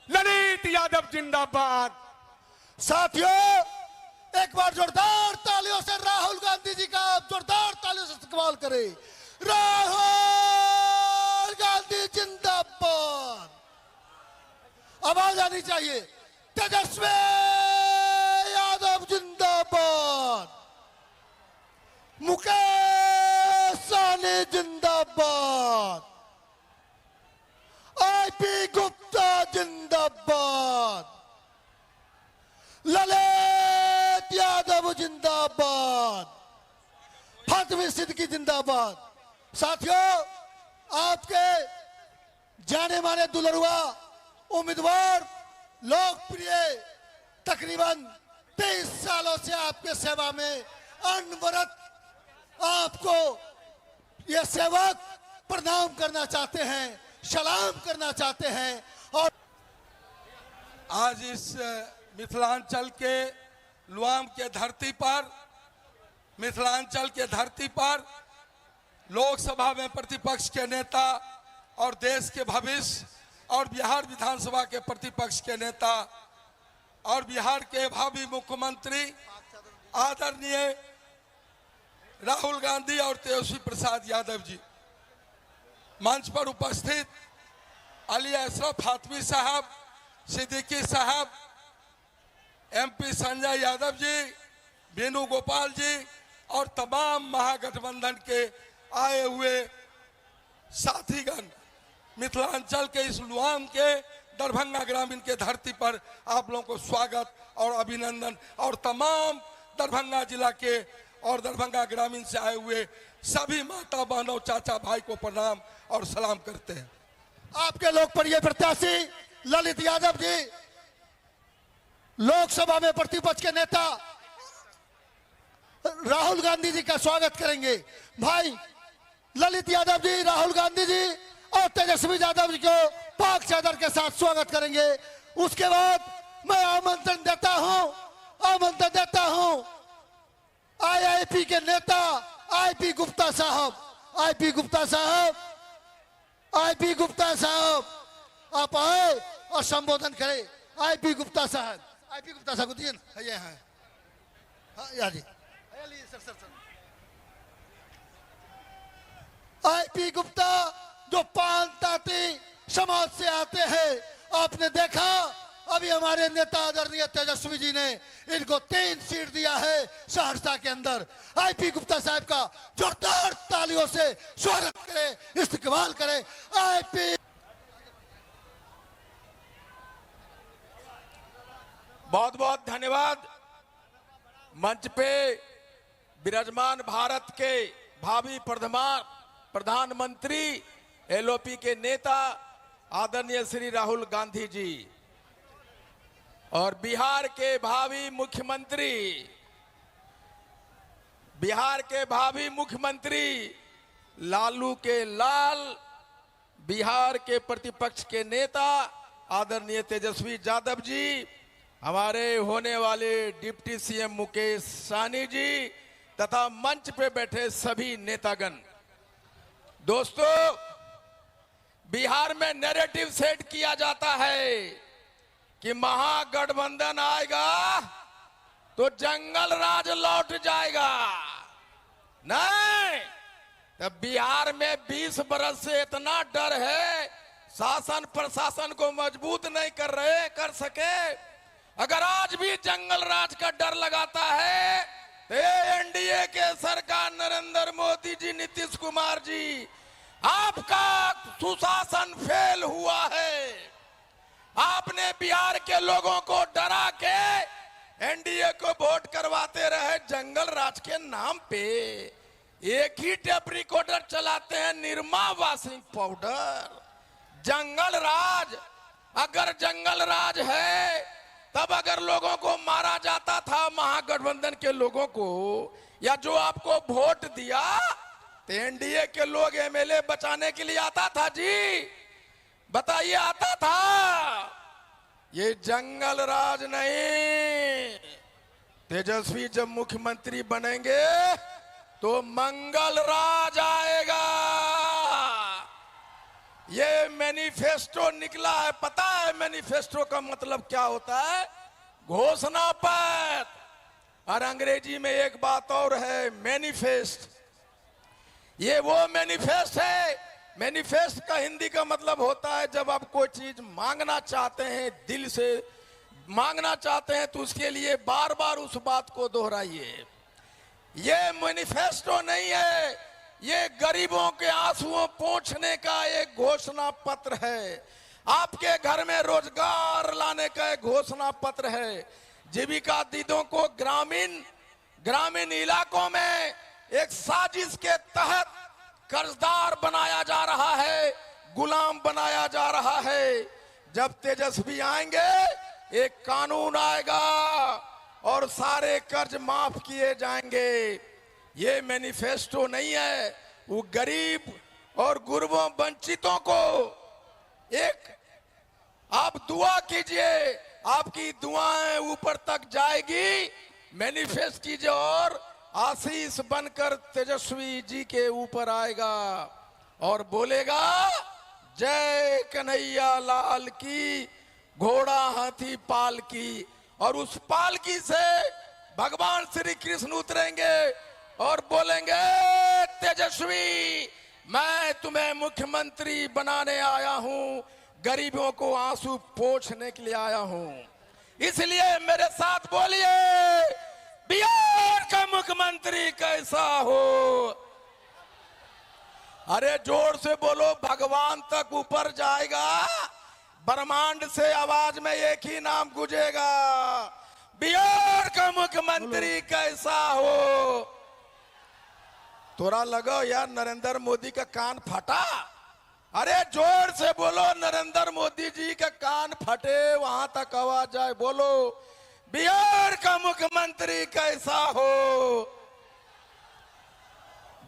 ललित यादव जिंदाबाद। साथियों, एक बार जोरदार तालियों से राहुल गांधी जी का जोरदार तालियों से इस्तेमाल करें। राहुल गांधी जिंदाबाद। आवाज आनी चाहिए। तेजस्वी यादव जिंदाबाद। मुकेश सहनी जिंदाबाद। आईपी गुप्ता जिंदाबाद। ललित यादव जिंदाबाद। फातिमा सिद्दीकी जिंदाबाद। साथियों, आपके जाने माने दुलरुआ उम्मीदवार, लोकप्रिय, तकरीबन 23 सालों से आपके सेवा में अनवरत आपको ये सेवक प्रणाम करना चाहते हैं, सलाम करना चाहते हैं। और आज इस मिथिलांचल के लुआम के धरती पर, मिथिलांचल के धरती पर लोकसभा में प्रतिपक्ष के नेता और देश के भविष्य और बिहार विधानसभा के प्रतिपक्ष के नेता और बिहार के भावी मुख्यमंत्री आदरणीय राहुल गांधी और तेजस्वी प्रसाद यादव जी, मंच पर उपस्थित अली अशरफ फातमी साहब, सिद्दीकी साहब, एमपी संजय यादव जी, वेणु गोपाल जी और तमाम महागठबंधन के आए हुए साथीगण, मिथिलांचल के इस लुआम के दरभंगा ग्रामीण के धरती पर आप लोगों को स्वागत और अभिनंदन, और तमाम दरभंगा जिला के और दरभंगा ग्रामीण से आए हुए सभी माता बहनों, चाचा भाई को प्रणाम और सलाम करते हैं। आपके लोकप्रिय प्रत्याशी ललित यादव जी लोकसभा में प्रतिपक्ष के नेता राहुल गांधी जी का स्वागत करेंगे। भाई ललित यादव जी, राहुल गांधी जी और तेजस्वी यादव जी को पाक चादर के साथ स्वागत करेंगे। उसके बाद मैं आमंत्रण देता हूं आईआईपी के नेता आईपी गुप्ता साहब। आईपी गुप्ता साहब आप आए और संबोधन करें। आईपी गुप्ता साहब को दिए ना, ये हैं। हाँ जी, सर। आईपी गुप्ता जो पान ताती समाज से आते हैं, आपने देखा अभी हमारे नेता आदरणीय तेजस्वी जी ने इनको 3 सीट दिया है सहरसा के अंदर। आईपी गुप्ता साहब का जोरदार तालियों से स्वागत करें, इस्तकबाल करें। आईपी बहुत बहुत धन्यवाद। मंच पे विराजमान भारत के भावी प्रधानमंत्री एलओपी के नेता आदरणीय श्री राहुल गांधी जी और बिहार के भावी मुख्यमंत्री लालू के लाल, बिहार के प्रतिपक्ष के नेता आदरणीय तेजस्वी यादव जी, हमारे होने वाले डिप्टी सीएम मुकेश सहनी जी तथा मंच पे बैठे सभी नेतागण। दोस्तों, बिहार में नैरेटिव सेट किया जाता है कि महागठबंधन आएगा तो जंगल राज लौट जाएगा। नहीं, तब बिहार में 20 बरस से इतना डर है, शासन प्रशासन को मजबूत नहीं कर सके। अगर आज भी जंगल राज का डर लगाता है तो एनडीए के सरकार नरेंद्र मोदी जी, नीतीश कुमार जी, आपका सुशासन फेल हुआ है। आपने बिहार के लोगों को डरा के एनडीए को वोट करवाते रहे जंगल राज के नाम पे। एक ही टेप रिकॉर्डर चलाते हैं, निरमा वॉशिंग पाउडर। जंगल राज, अगर जंगल राज है तब अगर लोगों को मारा जाता था, महागठबंधन के लोगों को, या जो आपको वोट दिया तो एनडीए के लोग एमएलए बचाने के लिए आता था जी, बताइए आता था। ये जंगल राज नहीं। तेजस्वी जब मुख्यमंत्री बनेंगे तो मंगल राज आएगा। ये मैनिफेस्टो निकला है, पता है मैनिफेस्टो का मतलब क्या होता है? घोषणा पत्र। और अंग्रेजी में एक बात और है, मैनिफेस्ट। ये वो मैनिफेस्ट है। मैनिफेस्ट का हिंदी का मतलब होता है जब आप कोई चीज मांगना चाहते हैं, दिल से मांगना चाहते हैं, तो उसके लिए बार बार उस बात को दोहराइए। ये मैनिफेस्टो नहीं है, ये गरीबों के आंसुओं पोंछने का एक घोषणा पत्र है। आपके घर में रोजगार लाने का एक घोषणा पत्र है। जीविका दीदों को ग्रामीण इलाकों में एक साजिश के तहत कर्जदार बनाया जा रहा है, गुलाम बनाया जा रहा है। जब तेजस्वी आएंगे, एक कानून आएगा और सारे कर्ज माफ किए जाएंगे। ये मैनिफेस्टो नहीं है। वो गरीब और गुरबों वंचितों को एक, आप दुआ कीजिए, आपकी दुआएं ऊपर तक जाएगी। मैनिफेस्ट कीजिए और आशीष बनकर तेजस्वी जी के ऊपर आएगा और बोलेगा, जय कन्हैया लाल की, घोड़ा हाथी पाल की। और उस पालकी से भगवान श्री कृष्ण उतरेंगे और बोलेंगे, तेजस्वी, मैं तुम्हें मुख्यमंत्री बनाने आया हूं, गरीबों को आंसू पोंछने के लिए आया हूं। इसलिए मेरे साथ बोलिए, बिहार का मुख्यमंत्री कैसा हो? अरे जोर से बोलो, भगवान तक ऊपर जाएगा। ब्रह्मांड से आवाज में एक ही नाम गूंजेगा, बिहार का मुख्यमंत्री कैसा हो? थोड़ा लगा यार नरेंद्र मोदी का कान फटा। अरे जोर से बोलो, नरेंद्र मोदी जी का कान फटे, वहां तक आवाज जाए। बोलो, बिहार का मुख्यमंत्री कैसा हो?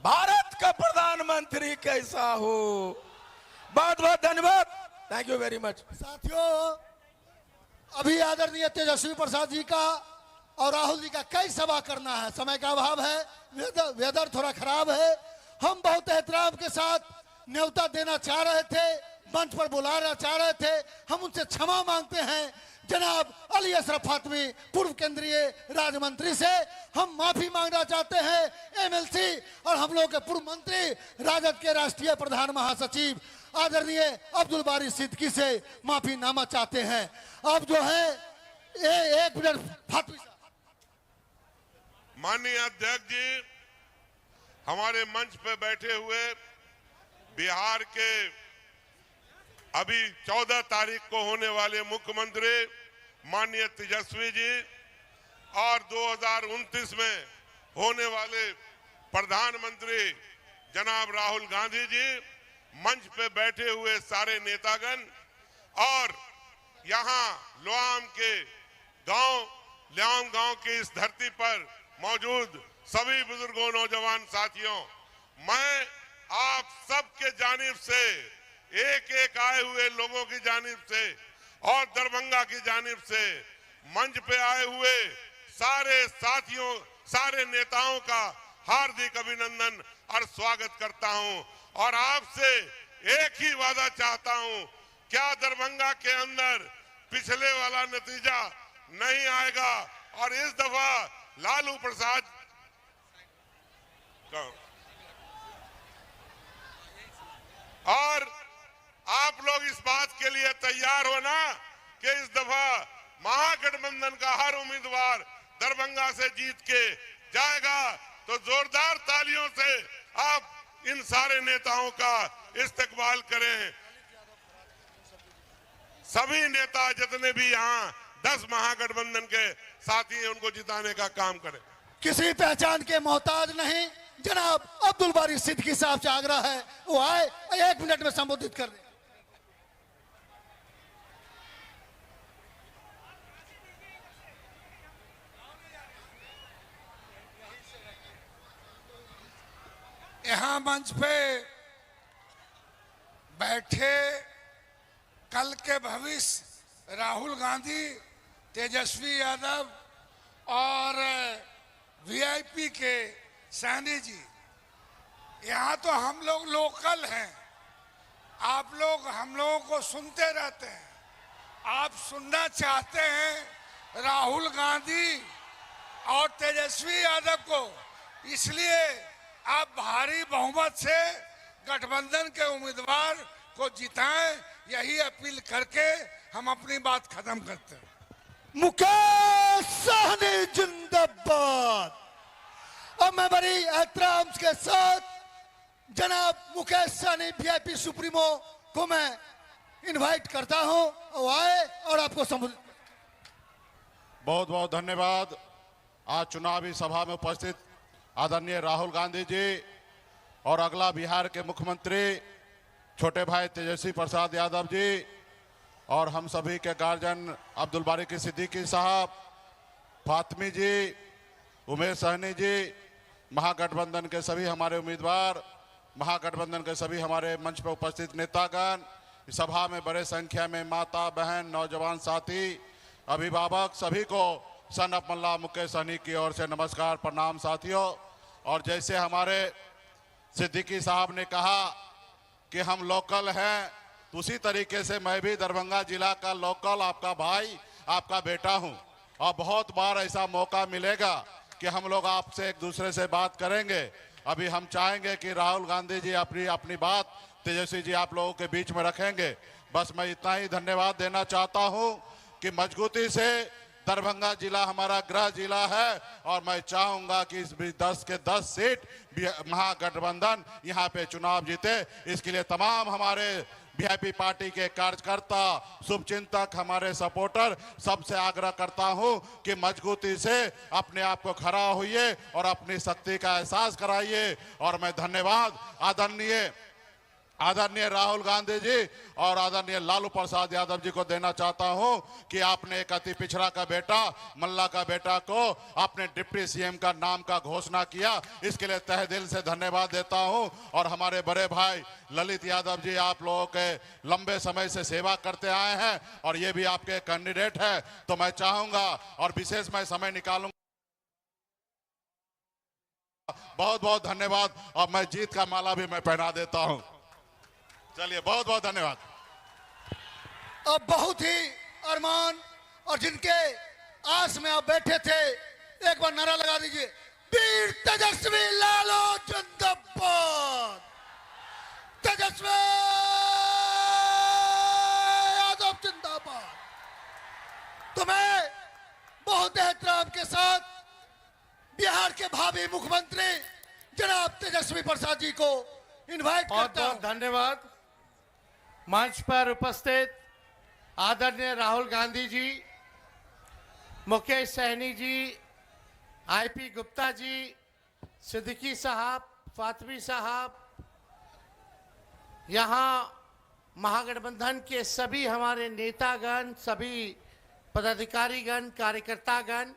भारत का प्रधानमंत्री कैसा हो? बहुत बहुत धन्यवाद। Thank you very much. साथियों, अभी आदरणीय तेजस्वी प्रसाद जी का और राहुल जी का कई सभा करना है, समय का अभाव है, वेदर थोड़ा खराब है। हम बहुत एहतराम के साथ न्योता देना चाह रहे थे, मंच पर बुलाना चाह रहे थे। हम उनसे क्षमा मांगते हैं जनाब अली अशरफ फातमी, पूर्व केंद्रीय राज्य मंत्री से हम माफी मांगना चाहते हैं। एमएलसी और हम लोग के पूर्व मंत्री, राजद के राष्ट्रीय प्रधान महासचिव आदरणीय अब्दुल बारी सिद्दीकी से माफी नामा चाहते हैं। अब जो है एक मिनट फातमी साहब। माननीय अध्यक्ष जी, हमारे मंच पे बैठे हुए बिहार के अभी 14 तारीख को होने वाले मुख्यमंत्री माननीय तेजस्वी जी और 2029 में होने वाले प्रधानमंत्री जनाब राहुल गांधी जी, मंच पे बैठे हुए सारे नेतागण और यहाँ ल्याम गांव की इस धरती पर मौजूद सभी बुजुर्गों, नौजवान साथियों, मैं आप सबके जानिब से, एक एक आए हुए लोगों की जानिब से और दरभंगा की जानिब से मंच पे आए हुए सारे साथियों, सारे नेताओं का हार्दिक अभिनंदन और स्वागत करता हूं। और आपसे एक ही वादा चाहता हूं, क्या दरभंगा के अंदर पिछले वाला नतीजा नहीं आएगा और इस दफा लालू प्रसाद और आप लोग इस बात के लिए तैयार हो ना कि इस दफा महागठबंधन का हर उम्मीदवार दरभंगा से जीत के जाएगा। तो जोरदार तालियों से आप इन सारे नेताओं का इस्तकबाल करें। सभी नेता जितने भी यहाँ 10 महागठबंधन के साथी हैं, उनको जिताने का काम करें। किसी पहचान के मोहताज नहीं। जनाब अब्दुल बारी सिद्दीकी साहब से आग्रह है, वो आए 1 मिनट में संबोधित कर दें। यहाँ मंच पे बैठे कल के भविष्य राहुल गांधी, तेजस्वी यादव और वीआईपी के सैनी जी, यहाँ तो हम लोग लोकल हैं आप लोग हम लोगों को सुनते रहते हैं, आप सुनना चाहते हैं राहुल गांधी और तेजस्वी यादव को, इसलिए आप भारी बहुमत से गठबंधन के उम्मीदवार को जिताएं, यही अपील करके हम अपनी बात खत्म करते हैं। मुकेश सहनी जिंदाबाद। अब मैं बड़ी एहतराम के साथ जनाब मुकेश सहनी वीआईपी सुप्रीमो को मैं इनवाइट करता हूं और आए और आपको संबोधित। बहुत बहुत धन्यवाद। आज चुनावी सभा में उपस्थित आदरणीय राहुल गांधी जी और अगला बिहार के मुख्यमंत्री छोटे भाई तेजस्वी प्रसाद यादव जी और हम सभी के गार्जियन अब्दुल बारी की सिद्दीकी साहब, फातमी जी, उमेश सहनी जी, महागठबंधन के सभी हमारे उम्मीदवार, महागठबंधन के सभी हमारे मंच पर उपस्थित नेतागण, सभा में बड़े संख्या में माता बहन, नौजवान साथी, अभिभावक, सभी को सन ऑफ मल्ला मुकेश सहनी की ओर से नमस्कार, प्रणाम साथियों। और जैसे हमारे सिद्दीकी साहब ने कहा कि हम लोकल हैं, तो उसी तरीके से मैं भी दरभंगा जिला का लोकल आपका भाई, आपका बेटा हूं। और बहुत बार ऐसा मौका मिलेगा कि हम लोग आपसे एक दूसरे से बात करेंगे। अभी हम चाहेंगे कि राहुल गांधी जी अपनी बात तेजस्वी जी आप लोगों के बीच में रखेंगे। बस मैं इतना ही धन्यवाद देना चाहता हूं कि मजबूती से दरभंगा जिला हमारा गृह जिला है और मैं चाहूंगा कि इस 10 के 10 सीट महागठबंधन यहाँ पे चुनाव जीते। इसके लिए तमाम हमारे वीआईपी पार्टी के कार्यकर्ता, शुभचिंतक, हमारे सपोर्टर, सबसे आग्रह करता हूं कि मजबूती से अपने आप को खड़ा होइए और अपनी शक्ति का एहसास कराइए। और मैं धन्यवाद आदरणीय राहुल गांधी जी और आदरणीय लालू प्रसाद यादव जी को देना चाहता हूं कि आपने एक अति पिछड़ा का बेटा, मल्ला का बेटा को आपने डिप्टी सीएम का नाम का घोषणा किया, इसके लिए तहे दिल से धन्यवाद देता हूं। और हमारे बड़े भाई ललित यादव जी आप लोगों के लंबे समय से सेवा करते आए हैं और ये भी आपके कैंडिडेट है, तो मैं चाहूंगा और विशेष मैं समय निकालूंगा। बहुत बहुत धन्यवाद और मैं जीत का माला भी मैं पहना देता हूं। चलिए, बहुत बहुत धन्यवाद। अब बहुत ही अरमान और जिनके आस में आप बैठे थे, एक बार नारा लगा दीजिए, वीर तेजस्वी लालू जिंदाबाद, तेजस्वी यादव जिंदाबाद। तो मैं बहुत एहतराम के साथ बिहार के भावी मुख्यमंत्री जनाब तेजस्वी प्रसाद जी को इनवाइट करता हूं। बहुत धन्यवाद। मंच पर उपस्थित आदरणीय राहुल गांधी जी, मुकेश सहनी जी, आईपी गुप्ता जी, सिद्दीकी साहब, फातमी साहब, यहाँ महागठबंधन के सभी हमारे नेतागण, सभी पदाधिकारीगण, कार्यकर्तागण,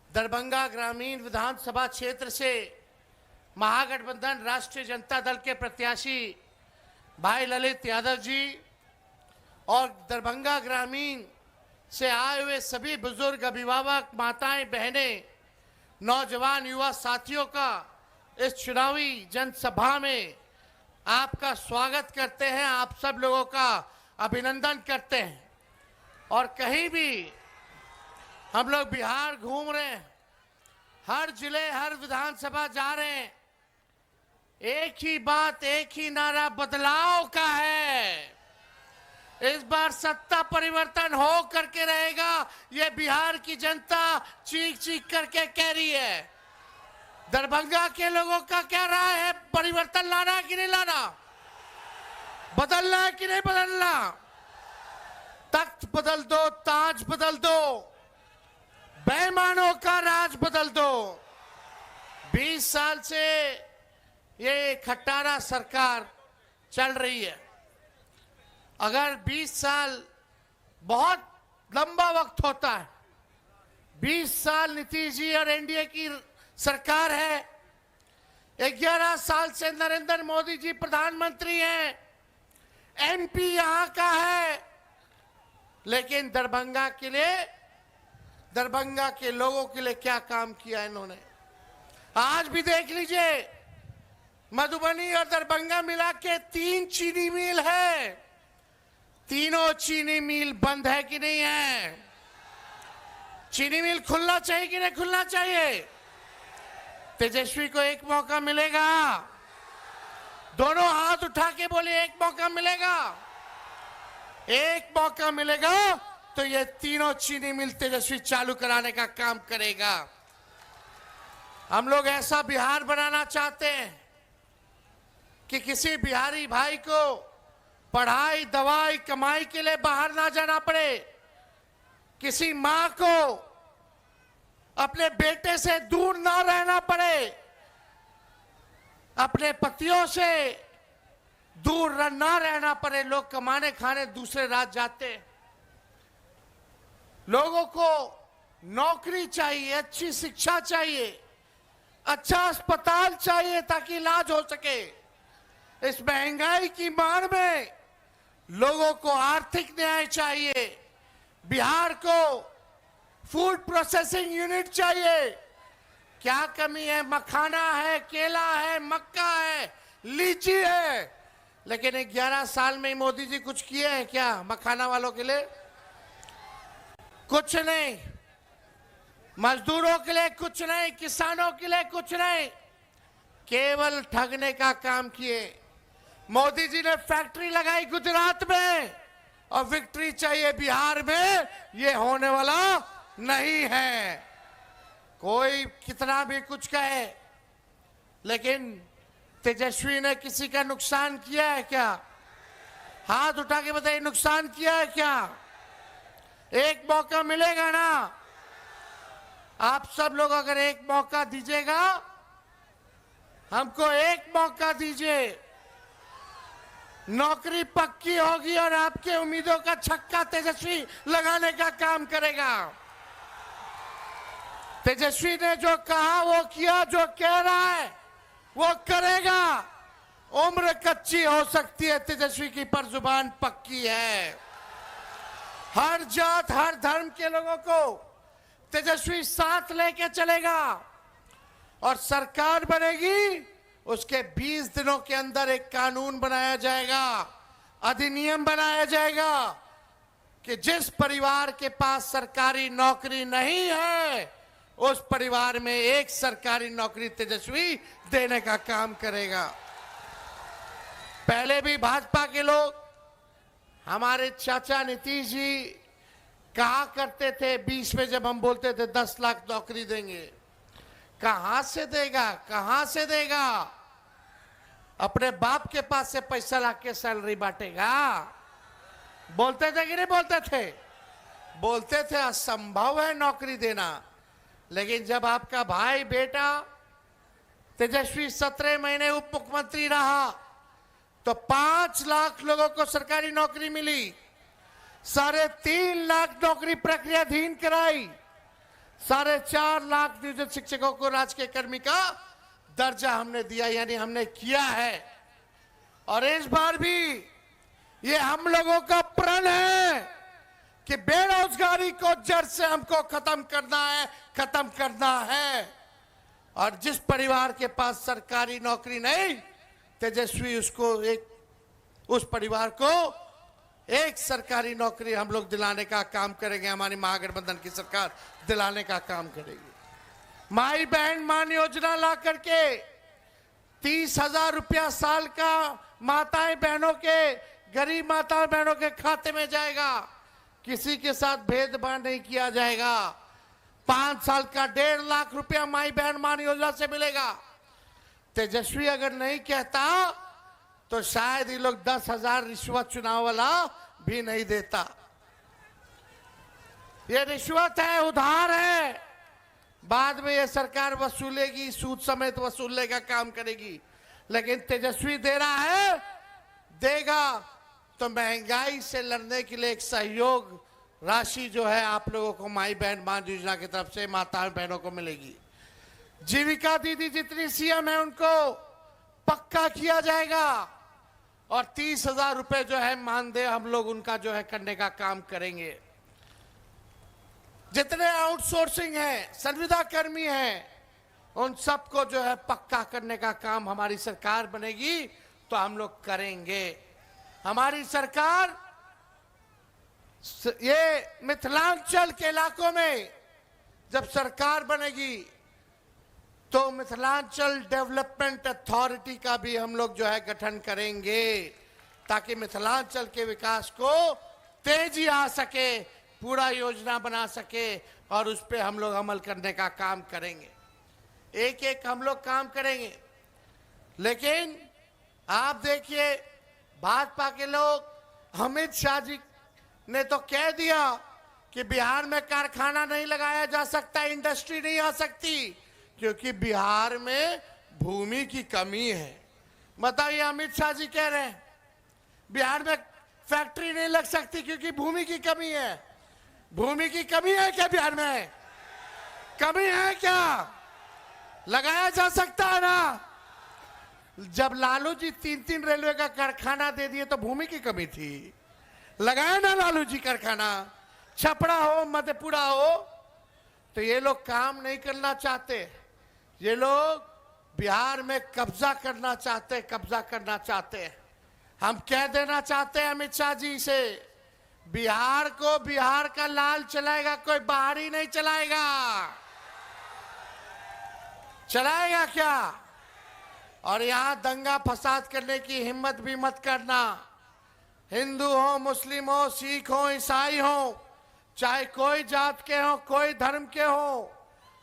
दरभंगा ग्रामीण विधानसभा क्षेत्र से महागठबंधन राष्ट्रीय जनता दल के प्रत्याशी भाई ललित यादव जी और दरभंगा ग्रामीण से आए हुए सभी बुजुर्ग, अभिभावक, माताएं, बहनें, नौजवान, युवा साथियों का इस चुनावी जनसभा में आपका स्वागत करते हैं, आप सब लोगों का अभिनंदन करते हैं। और कहीं भी हम लोग बिहार घूम रहे हैं, हर जिले, हर विधानसभा जा रहे हैं, एक ही बात, एक ही नारा बदलाव का है। इस बार सत्ता परिवर्तन हो करके रहेगा, ये बिहार की जनता चीख चीख करके कह रही है। दरभंगा के लोगों का क्या राय है, परिवर्तन लाना है कि नहीं लाना, बदलना है कि नहीं बदलना? तख्त बदल दो, ताज बदल दो, बेईमानों का राज बदल दो। 20 साल से ये खट्टारा सरकार चल रही है। अगर 20 साल बहुत लंबा वक्त होता है, 20 साल नीतीश जी और एनडीए की सरकार है, 11 साल से नरेंद्र मोदी जी प्रधानमंत्री हैं, एमपी यहां का है, लेकिन दरभंगा के लिए, दरभंगा के लोगों के लिए क्या काम किया इन्होंने? आज भी देख लीजिए, मधुबनी और दरभंगा मिला के 3 चीनी मिल है। तीनों चीनी मिल बंद है कि नहीं है? चीनी मिल खुलना चाहिए कि नहीं खुलना चाहिए? तेजस्वी को एक मौका मिलेगा। दोनों हाथ उठा के बोले एक मौका मिलेगा। एक मौका मिलेगा तो ये तीनों चीनी मिल तेजस्वी चालू कराने का काम करेगा। हम लोग ऐसा बिहार बनाना चाहते हैं कि किसी बिहारी भाई को पढ़ाई, दवाई, कमाई के लिए बाहर ना जाना पड़े। किसी मां को अपने बेटे से दूर ना रहना पड़े। अपने पतियों से दूर ना रहना पड़े। लोग कमाने खाने दूसरे राज्य जाते हैं। लोगों को नौकरी चाहिए, अच्छी शिक्षा चाहिए, अच्छा अस्पताल चाहिए ताकि इलाज हो सके। इस महंगाई की मार में लोगों को आर्थिक न्याय चाहिए। बिहार को फूड प्रोसेसिंग यूनिट चाहिए। क्या कमी है? मखाना है, केला है, मक्का है, लीची है, लेकिन 11 साल में मोदी जी कुछ किए हैं क्या मखाना वालों के लिए? कुछ नहीं। मजदूरों के लिए कुछ नहीं, किसानों के लिए कुछ नहीं, केवल ठगने का काम किए। मोदी जी ने फैक्ट्री लगाई गुजरात में और विक्ट्री चाहिए बिहार में, ये होने वाला नहीं है। कोई कितना भी कुछ कहे, लेकिन तेजस्वी ने किसी का नुकसान किया है क्या? हाथ उठा के बताइए, नुकसान किया है क्या? एक मौका मिलेगा ना? आप सब लोग अगर एक मौका दीजिएगा, हमको एक मौका दीजिए, नौकरी पक्की होगी और आपके उम्मीदों का छक्का तेजस्वी लगाने का काम करेगा। तेजस्वी ने जो कहा वो किया, जो कह रहा है वो करेगा। उम्र कच्ची हो सकती है तेजस्वी की, पर जुबान पक्की है। हर जात, हर धर्म के लोगों को तेजस्वी साथ लेके चलेगा और सरकार बनेगी। उसके 20 दिनों के अंदर एक कानून बनाया जाएगा, अधिनियम बनाया जाएगा कि जिस परिवार के पास सरकारी नौकरी नहीं है, उस परिवार में एक सरकारी नौकरी तेजस्वी देने का काम करेगा। पहले भी भाजपा के लोग, हमारे चाचा नीतीश जी कहा करते थे 20 में जब हम बोलते थे 10 लाख नौकरी देंगे, कहां से देगा, कहां से देगा? अपने बाप के पास से पैसा लाके सैलरी बांटेगा? बोलते थे कि नहीं बोलते थे? बोलते थे असंभव है नौकरी देना। लेकिन जब आपका भाई बेटा तेजस्वी 17 महीने उप मुख्यमंत्री रहा तो 5 लाख लोगों को सरकारी नौकरी मिली। 3.5 लाख नौकरी प्रक्रियाधीन कराई। 4.5 लाख नियोजित शिक्षकों को राजकीय कर्मी का दर्जा हमने दिया, यानी हमने किया है। और इस बार भी ये हम लोगों का प्रण है कि बेरोजगारी को जड़ से हमको खत्म करना है। और जिस परिवार के पास सरकारी नौकरी नहीं, तेजस्वी उस परिवार को एक सरकारी नौकरी हम लोग दिलाने का काम करेंगे। हमारी महागठबंधन की सरकार दिलाने का काम करेगी। माई बहन मान योजना ला करके 30,000 रुपया साल का माताएं बहनों के, गरीब माता बहनों के खाते में जाएगा। किसी के साथ भेदभाव नहीं किया जाएगा। 5 साल का 1.5 लाख रुपया माई बहन मान योजना से मिलेगा। तेजस्वी अगर नहीं कहता तो शायद ये लोग 10,000 रिश्वत चुनाव वाला भी नहीं देता। ये रिश्वत है, उधार है, बाद में ये सरकार वसूलेगी, सूद समेत वसूलने का काम करेगी। लेकिन तेजस्वी दे रहा है, देगा तो महंगाई से लड़ने के लिए एक सहयोग राशि जो है आप लोगों को माई बहन मान योजना की तरफ से माता बहनों को मिलेगी। जीविका दीदी जितनी सीएम है उनको पक्का किया जाएगा और 30,000 रुपए जो है मानदेय हम लोग उनका जो है करने का काम करेंगे। जितने आउटसोर्सिंग है, संविदा कर्मी है, उन सबको जो है पक्का करने का काम हमारी सरकार बनेगी तो हम लोग करेंगे। हमारी सरकार ये मिथिलांचल के इलाकों में जब सरकार बनेगी तो मिथिलांचल डेवलपमेंट अथॉरिटी का भी हम लोग जो है गठन करेंगे ताकि मिथिलांचल के विकास को तेजी आ सके, पूरा योजना बना सके और उस पर हम लोग अमल करने का काम करेंगे। एक एक हम लोग काम करेंगे। लेकिन आप देखिए भाजपा के लोग, अमित शाह जी ने तो कह दिया कि बिहार में कारखाना नहीं लगाया जा सकता, इंडस्ट्री नहीं आ सकती क्योंकि बिहार में भूमि की कमी है। बताइए, अमित शाह जी कह रहे हैं बिहार में फैक्ट्री नहीं लग सकती क्योंकि भूमि की कमी है। भूमि की कमी है क्या बिहार में? कमी है क्या? लगाया जा सकता है ना। जब लालू जी 3-3 रेलवे का कारखाना दे दिए तो भूमि की कमी थी, लगाया ना लालू जी कारखाना। छपरा हो, मधेपुरा हो, तो ये लोग काम नहीं करना चाहते। ये लोग बिहार में कब्जा करना चाहते, कब्जा करना चाहते हैं। हम कह देना चाहते हैं अमित शाह जी से, बिहार को बिहार का लाल चलाएगा, कोई बाहरी नहीं चलाएगा। चलाएगा क्या? और यहां दंगा फसाद करने की हिम्मत भी मत करना। हिंदू हो, मुस्लिम हो, सिख हो, ईसाई हो, चाहे कोई जात के हो, कोई धर्म के हो,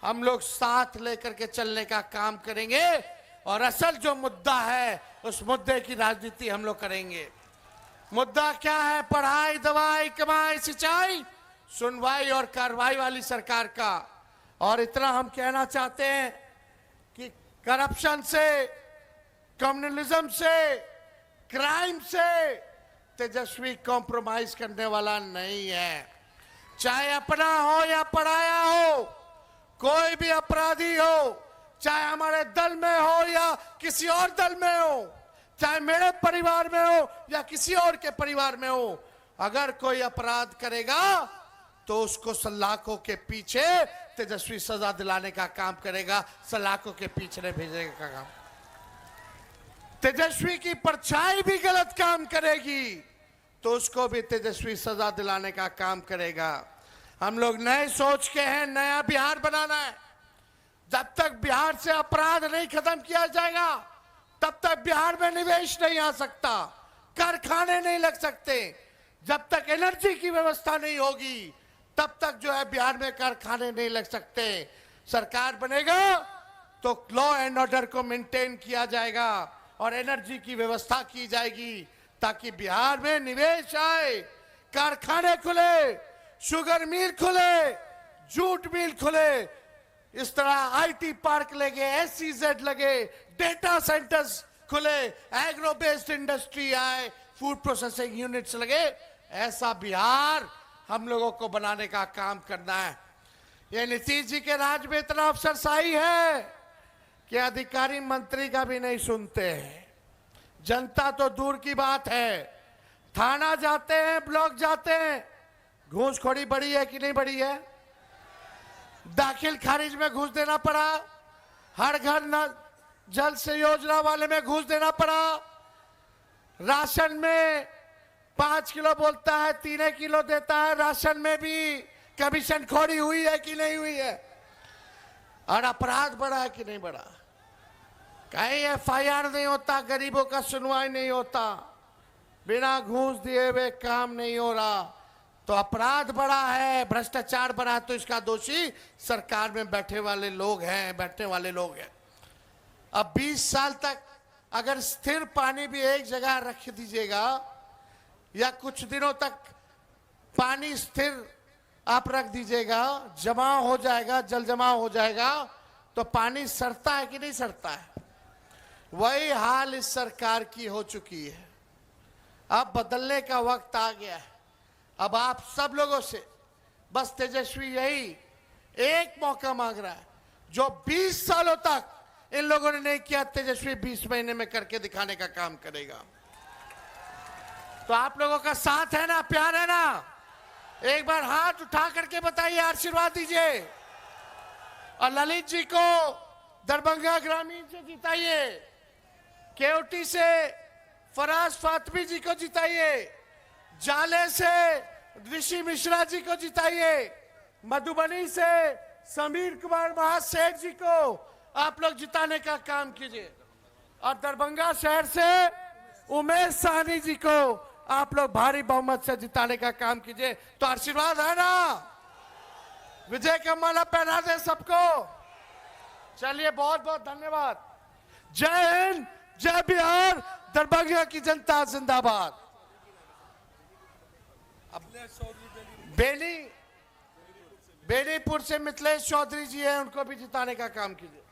हम लोग साथ लेकर के चलने का काम करेंगे और असल जो मुद्दा है उस मुद्दे की राजनीति हम लोग करेंगे। मुद्दा क्या है? पढ़ाई, दवाई, कमाई, सिंचाई, सुनवाई और कार्रवाई वाली सरकार का। और इतना हम कहना चाहते हैं कि करप्शन से, कम्युनलिज्म से, क्राइम से तेजस्वी कॉम्प्रोमाइज करने वाला नहीं है। चाहे अपना हो या पराया हो, कोई भी अपराधी हो, चाहे हमारे दल में हो या किसी और दल में हो, चाहे मेरे परिवार में हो या किसी और के परिवार में हो, अगर कोई अपराध करेगा तो उसको सलाखों के पीछे तेजस्वी सजा दिलाने का काम करेगा, सलाखों के पीछे भेजने का काम। तेजस्वी की परछाई भी गलत काम करेगी तो उसको भी तेजस्वी सजा दिलाने का काम करेगा। हम लोग नए सोच के हैं, नया बिहार बनाना है। जब तक बिहार से अपराध नहीं खत्म किया जाएगा तब तक बिहार में निवेश नहीं आ सकता, कारखाने नहीं लग सकते। जब तक एनर्जी की व्यवस्था नहीं होगी तब तक जो है बिहार में कारखाने नहीं लग सकते। सरकार बनेगा तो लॉ एंड ऑर्डर को मेंटेन किया जाएगा और एनर्जी की व्यवस्था की जाएगी ताकि बिहार में निवेश आए, कारखाने खुले, शुगर मिल खुले, जूट मिल खुले, इस तरह आईटी पार्क लगे, SEZ लगे, डेटा सेंटर्स खुले, एग्रो बेस्ड इंडस्ट्री आए, फूड प्रोसेसिंग यूनिट्स लगे। ऐसा बिहार हम लोगों को बनाने का काम करना है। ये नीतीश जी के राज में इतना अफसरशाही है कि अधिकारी मंत्री का भी नहीं सुनते हैं। जनता तो दूर की बात है, थाना जाते हैं, ब्लॉक जाते हैं, घूसखोरी बढ़ी है कि नहीं बढ़ी है? दाखिल खारिज में घूस देना पड़ा, हर घर न जल से योजना वाले में घूस देना पड़ा, राशन में 5 किलो बोलता है 3 किलो देता है, राशन में भी कमीशन खोरी हुई है कि नहीं हुई है? और अपराध बढ़ा है कि नहीं बढ़ा? कहीं FIR नहीं होता, गरीबों का सुनवाई नहीं होता, बिना घूस दिए हुए काम नहीं हो रहा, तो अपराध बढ़ा है, भ्रष्टाचार बढ़ा है, तो इसका दोषी सरकार में बैठे वाले लोग हैं, बैठने वाले लोग हैं। अब 20 साल तक अगर स्थिर पानी भी एक जगह रख दीजिएगा या कुछ दिनों तक पानी स्थिर आप रख दीजिएगा, जमा हो जाएगा, जल जमा हो जाएगा, तो पानी सड़ता है कि नहीं सड़ता है? वही हाल इस सरकार की हो चुकी है। अब बदलने का वक्त आ गया है। अब आप सब लोगों से बस तेजस्वी यही एक मौका मांग रहा है, जो 20 सालों तक इन लोगों ने नहीं किया, तेजस्वी 20 महीने में करके दिखाने का काम करेगा। तो आप लोगों का साथ है ना, प्यार है ना? एक बार हाथ उठा करके बताइए, आशीर्वाद दीजिए। और ललित जी को दरभंगा ग्रामीण से जिताइए, केवटी से फराज फातमी जी को जिताइए, जाले से ऋषि मिश्रा जी को जिताइए, मधुबनी से समीर कुमार महासेठ जी को आप लोग जिताने का काम कीजिए, और दरभंगा शहर से उमेश साहनी जी को आप लोग भारी बहुमत से जिताने का काम कीजिए। तो आशीर्वाद है ना, विजय का माला पहना दे सबको। चलिए, बहुत बहुत धन्यवाद। जय हिंद, जय बिहार, दरभंगा की जनता जिंदाबाद। बेनीपुर से मिथिलेश चौधरी जी हैं, उनको भी जिताने का काम कीजिए।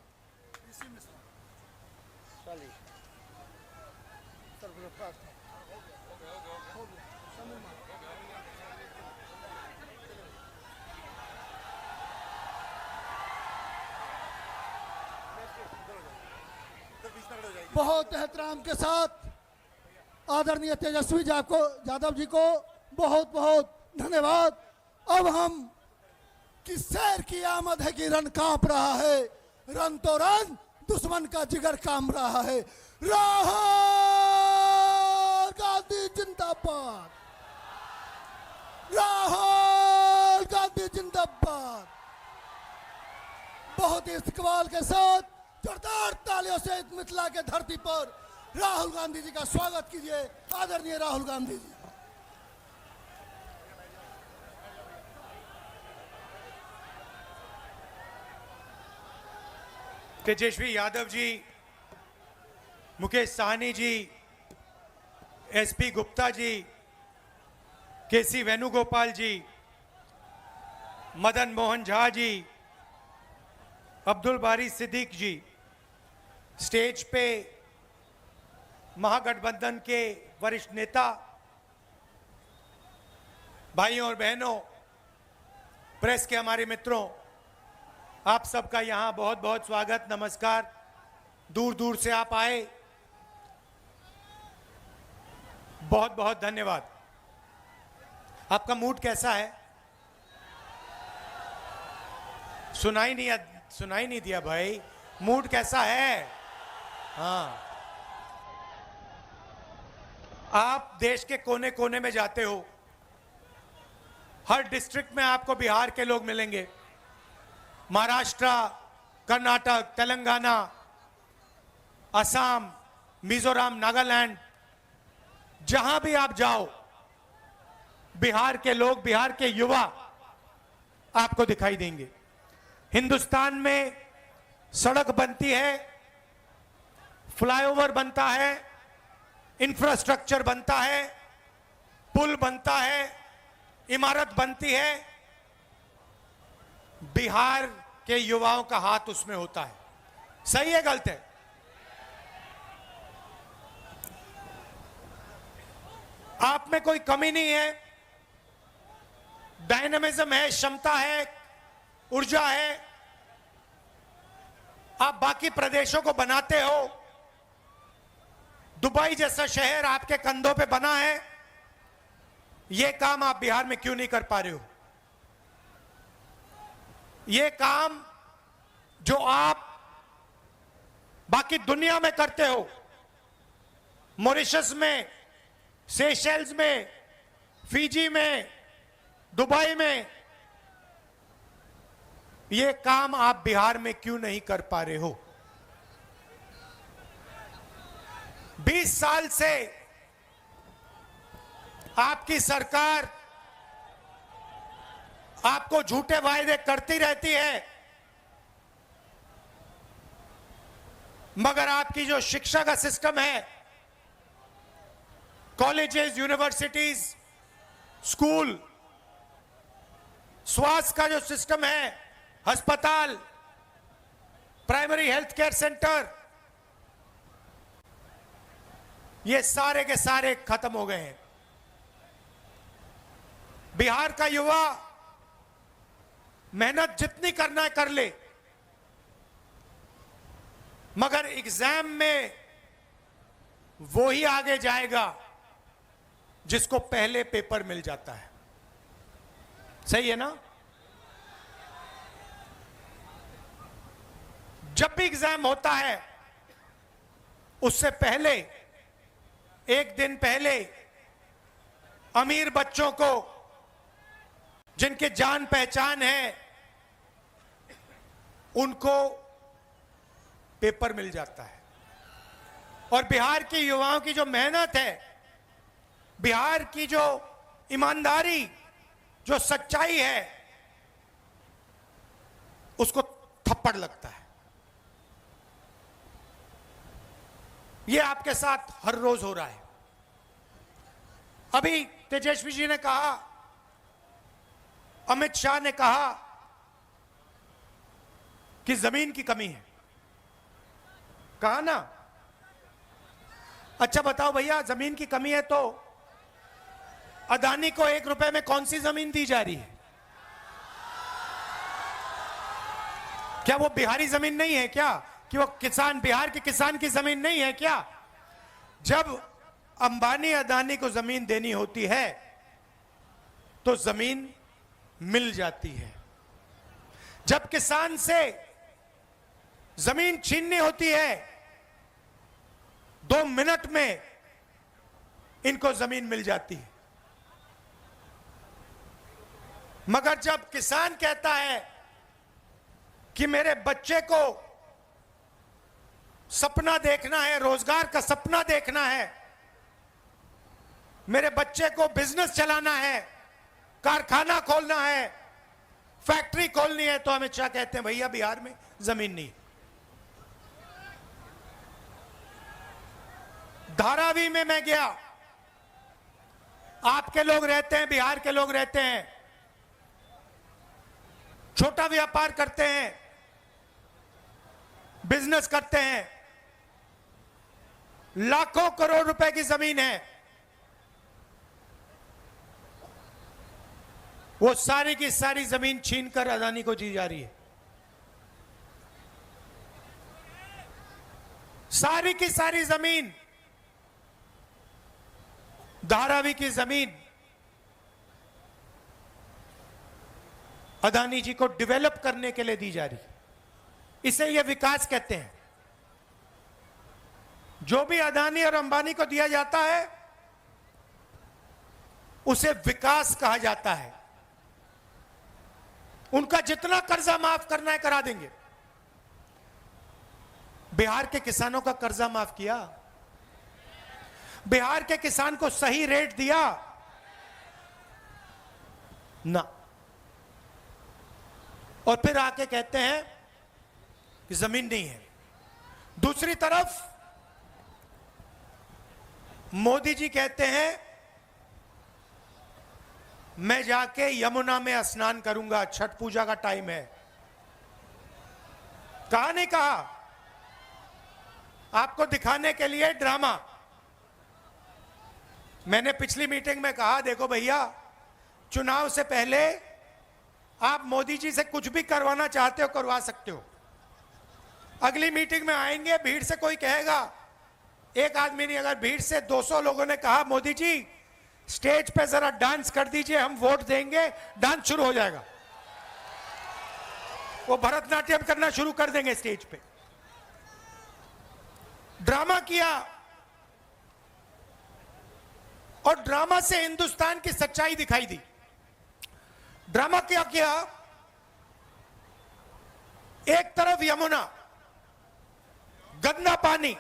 बहुत एहतराम के साथ आदरणीय तेजस्वी यादव जी को बहुत बहुत धन्यवाद। अब हम किस शहर की आमद है कि रन कांप रहा है, रन तो रन, दुश्मन का जिगर काम रहा है। राहुल गांधी जिंदाबाद, राहुल गांधी जिंदाबाद। बहुत ही इस्तकबाल के साथ जोरदार तालियों से इस मिथिला के धरती पर राहुल गांधी जी का स्वागत कीजिए। आदरणीय राहुल गांधी जी। तेजस्वी यादव जी, मुकेश साहनी जी, एसपी गुप्ता जी, केसी वेणुगोपाल जी, मदन मोहन झा जी, अब्दुल बारी सिद्दीक जी, स्टेज पे महागठबंधन के वरिष्ठ नेता, भाइयों और बहनों, प्रेस के हमारे मित्रों, आप सबका यहाँ बहुत बहुत स्वागत, नमस्कार। दूर दूर से आप आए, बहुत बहुत धन्यवाद। आपका मूड कैसा है? सुनाई नहीं दिया भाई, मूड कैसा है? हाँ, आप देश के कोने कोने में जाते हो, हर डिस्ट्रिक्ट में आपको बिहार के लोग मिलेंगे, महाराष्ट्र, कर्नाटक, तेलंगाना, असम, मिजोरम, नागालैंड, जहां भी आप जाओ, बिहार के लोग, बिहार के युवा आपको दिखाई देंगे। हिंदुस्तान में सड़क बनती है, फ्लाईओवर बनता है, इंफ्रास्ट्रक्चर बनता है, पुल बनता है, इमारत बनती है, बिहार के युवाओं का हाथ उसमें होता है। सही है, गलत है? आप में कोई कमी नहीं है, डायनामिज्म है, क्षमता है, ऊर्जा है। आप बाकी प्रदेशों को बनाते हो, दुबई जैसा शहर आपके कंधों पे बना है, यह काम आप बिहार में क्यों नहीं कर पा रहे हो? यह काम जो आप बाकी दुनिया में करते हो, मॉरिशस में, सेशेल्स में, फिजी में, दुबई में, यह काम आप बिहार में क्यों नहीं कर पा रहे हो? 20 साल से आपकी सरकार आपको झूठे वायदे करती रहती है, मगर आपकी जो शिक्षा का सिस्टम है, कॉलेजेस, यूनिवर्सिटीज, स्कूल, स्वास्थ्य का जो सिस्टम है, अस्पताल, प्राइमरी हेल्थ केयर सेंटर, ये सारे के सारे खत्म हो गए हैं। बिहार का युवा मेहनत जितनी करना है कर ले, मगर एग्जाम में वो ही आगे जाएगा जिसको पहले पेपर मिल जाता है। सही है ना? जब भी एग्जाम होता है उससे पहले, एक दिन पहले, अमीर बच्चों को जिनके जान पहचान है उनको पेपर मिल जाता है। और बिहार के युवाओं की जो मेहनत है, बिहार की जो ईमानदारी, जो सच्चाई है, उसको थप्पड़ लगता है। यह आपके साथ हर रोज हो रहा है। अभी तेजस्वी जी ने कहा, अमित शाह ने कहा कि जमीन की कमी है। कहा ना? अच्छा बताओ भैया, जमीन की कमी है तो अदानी को 1 रुपए में कौन सी जमीन दी जा रही है? क्या वो बिहारी जमीन नहीं है क्या? कि वो किसान, बिहार के किसान की जमीन नहीं है क्या? जब अंबानी अदानी को जमीन देनी होती है तो जमीन मिल जाती है। जब किसान से जमीन छीननी होती है 2 मिनट में इनको जमीन मिल जाती है। मगर जब किसान कहता है कि मेरे बच्चे को सपना देखना है, रोजगार का सपना देखना है, मेरे बच्चे को बिजनेस चलाना है, कारखाना खोलना है, फैक्ट्री खोलनी है, तो अमित शाह कहते हैं भैया बिहार में जमीन नहीं। धारावी में मैं गया, आपके लोग रहते हैं, बिहार के लोग रहते हैं, छोटा व्यापार करते हैं, बिजनेस करते हैं, लाखों करोड़ रुपए की जमीन है। वो सारी की सारी जमीन छीनकर अदानी को दी जा रही है। सारी की सारी जमीन, धारावी की जमीन अदानी जी को डेवलप करने के लिए दी जा रही है। इसे यह विकास कहते हैं। जो भी अदानी और अंबानी को दिया जाता है उसे विकास कहा जाता है। उनका जितना कर्जा माफ करना है करा देंगे। बिहार के किसानों का कर्जा माफ किया, बिहार के किसान को सही रेट दिया ना, और फिर आके कहते हैं कि जमीन नहीं है। दूसरी तरफ मोदी जी कहते हैं मैं जाके यमुना में स्नान करूंगा, छठ पूजा का टाइम है। कहा नहीं कहा? आपको दिखाने के लिए ड्रामा। मैंने पिछली मीटिंग में कहा देखो भैया, चुनाव से पहले आप मोदी जी से कुछ भी करवाना चाहते हो करवा सकते हो। अगली मीटिंग में आएंगे, भीड़ से कोई कहेगा, एक आदमी नहीं, अगर भीड़ से 200 लोगों ने कहा मोदी जी स्टेज पे जरा डांस कर दीजिए, हम वोट देंगे, डांस शुरू हो जाएगा। वो भरतनाट्यम करना शुरू कर देंगे स्टेज पे। ड्रामा किया, और ड्रामा से हिंदुस्तान की सच्चाई दिखाई दी। ड्रामा क्या किया? एक तरफ यमुना, गंदा पानी,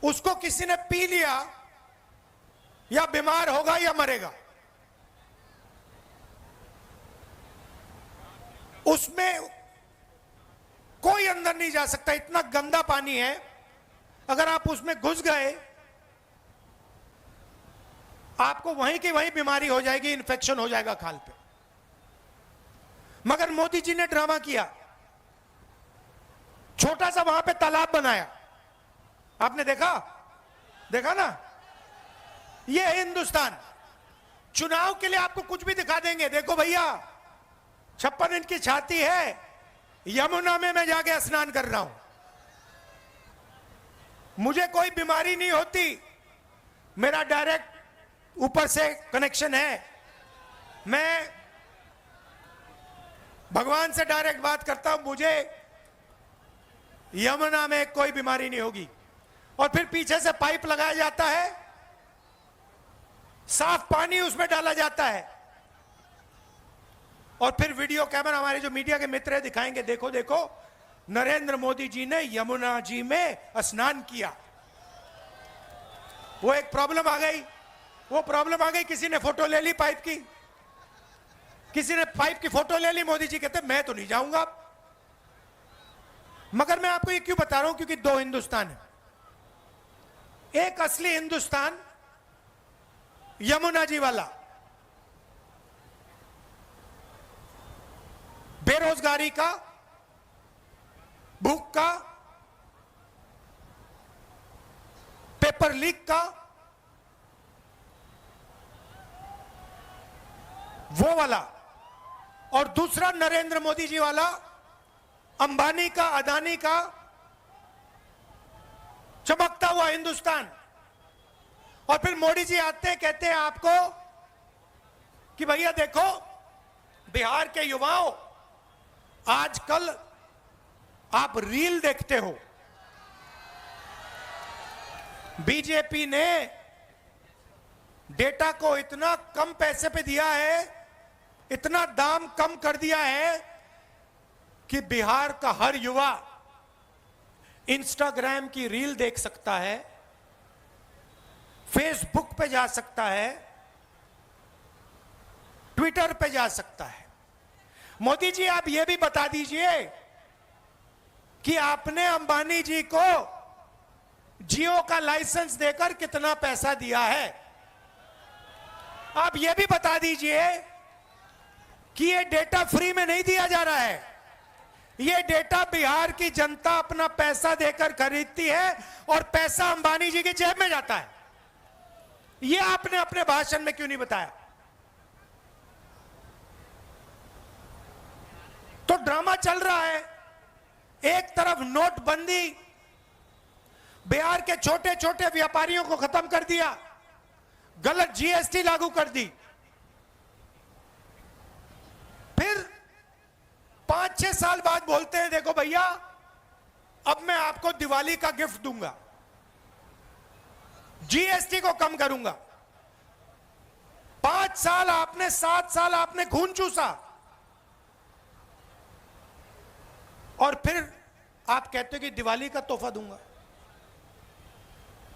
उसको किसी ने पी लिया या बीमार होगा या मरेगा। उसमें कोई अंदर नहीं जा सकता, इतना गंदा पानी है। अगर आप उसमें घुस गए आपको वहीं की वहीं बीमारी हो जाएगी, इन्फेक्शन हो जाएगा खाल पे। मगर मोदी जी ने ड्रामा किया, छोटा सा वहां पे तालाब बनाया। आपने देखा ना? ये है हिंदुस्तान। चुनाव के लिए आपको कुछ भी दिखा देंगे। देखो भैया 56 इंच की छाती है, यमुना में मैं जाके स्नान कर रहा हूं, मुझे कोई बीमारी नहीं होती, मेरा डायरेक्ट ऊपर से कनेक्शन है, मैं भगवान से डायरेक्ट बात करता हूं, मुझे यमुना में कोई बीमारी नहीं होगी। और फिर पीछे से पाइप लगाया जाता है, साफ पानी उसमें डाला जाता है, और फिर वीडियो कैमरा हमारे जो मीडिया के मित्र है दिखाएंगे, देखो देखो नरेंद्र मोदी जी ने यमुना जी में स्नान किया। वो एक प्रॉब्लम आ गई, वो प्रॉब्लम आ गई, किसी ने फोटो ले ली पाइप की, किसी ने पाइप की फोटो ले ली, मोदी जी कहते मैं तो नहीं जाऊंगा। मगर मैं आपको ये क्यों बता रहा हूं, क्योंकि दो हिंदुस्तान है। एक असली हिंदुस्तान यमुना जी वाला, बेरोजगारी का, भूख का, पेपर लीक का, वो वाला। और दूसरा नरेंद्र मोदी जी वाला, अंबानी का, अदानी का चमकता हुआ हिंदुस्तान। और फिर मोदी जी आते हैं, कहते हैं आपको कि भैया देखो बिहार के युवाओं, आजकल आप रील देखते हो, बीजेपी ने डेटा को इतना कम पैसे पे दिया है, इतना दाम कम कर दिया है कि बिहार का हर युवा इंस्टाग्राम की रील देख सकता है, फेसबुक पे जा सकता है, ट्विटर पे जा सकता है। मोदी जी आप यह भी बता दीजिए कि आपने अंबानी जी को जियो का लाइसेंस देकर कितना पैसा दिया है। आप यह भी बता दीजिए कि यह डेटा फ्री में नहीं दिया जा रहा है, यह डेटा बिहार की जनता अपना पैसा देकर खरीदती है और पैसा अंबानी जी की जेब में जाता है। यह आपने अपने भाषण में क्यों नहीं बताया? तो ड्रामा चल रहा है, एक तरफ नोटबंदी बिहार के छोटे छोटे व्यापारियों को खत्म कर दिया, गलत जीएसटी लागू कर दी, फिर 5-6 साल बाद बोलते हैं देखो भैया अब मैं आपको दिवाली का गिफ्ट दूंगा, जीएसटी को कम करूंगा। 5 साल आपने, 7 साल आपने खून चूसा, और फिर आप कहते हो कि दिवाली का तोहफा दूंगा।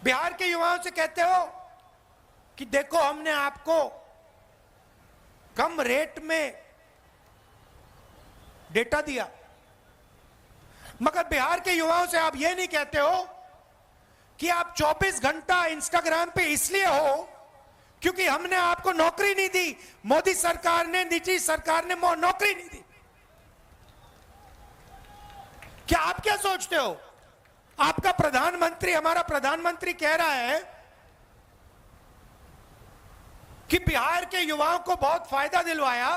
बिहार के युवाओं से कहते हो कि देखो हमने आपको कम रेट में डेटा दिया, मगर बिहार के युवाओं से आप यह नहीं कहते हो कि आप 24 घंटा इंस्टाग्राम पे इसलिए हो क्योंकि हमने आपको नौकरी नहीं दी, मोदी सरकार ने, निजी सरकार ने नौकरी नहीं दी। क्या आप क्या सोचते हो? आपका प्रधानमंत्री, हमारा प्रधानमंत्री कह रहा है कि बिहार के युवाओं को बहुत फायदा दिलवाया,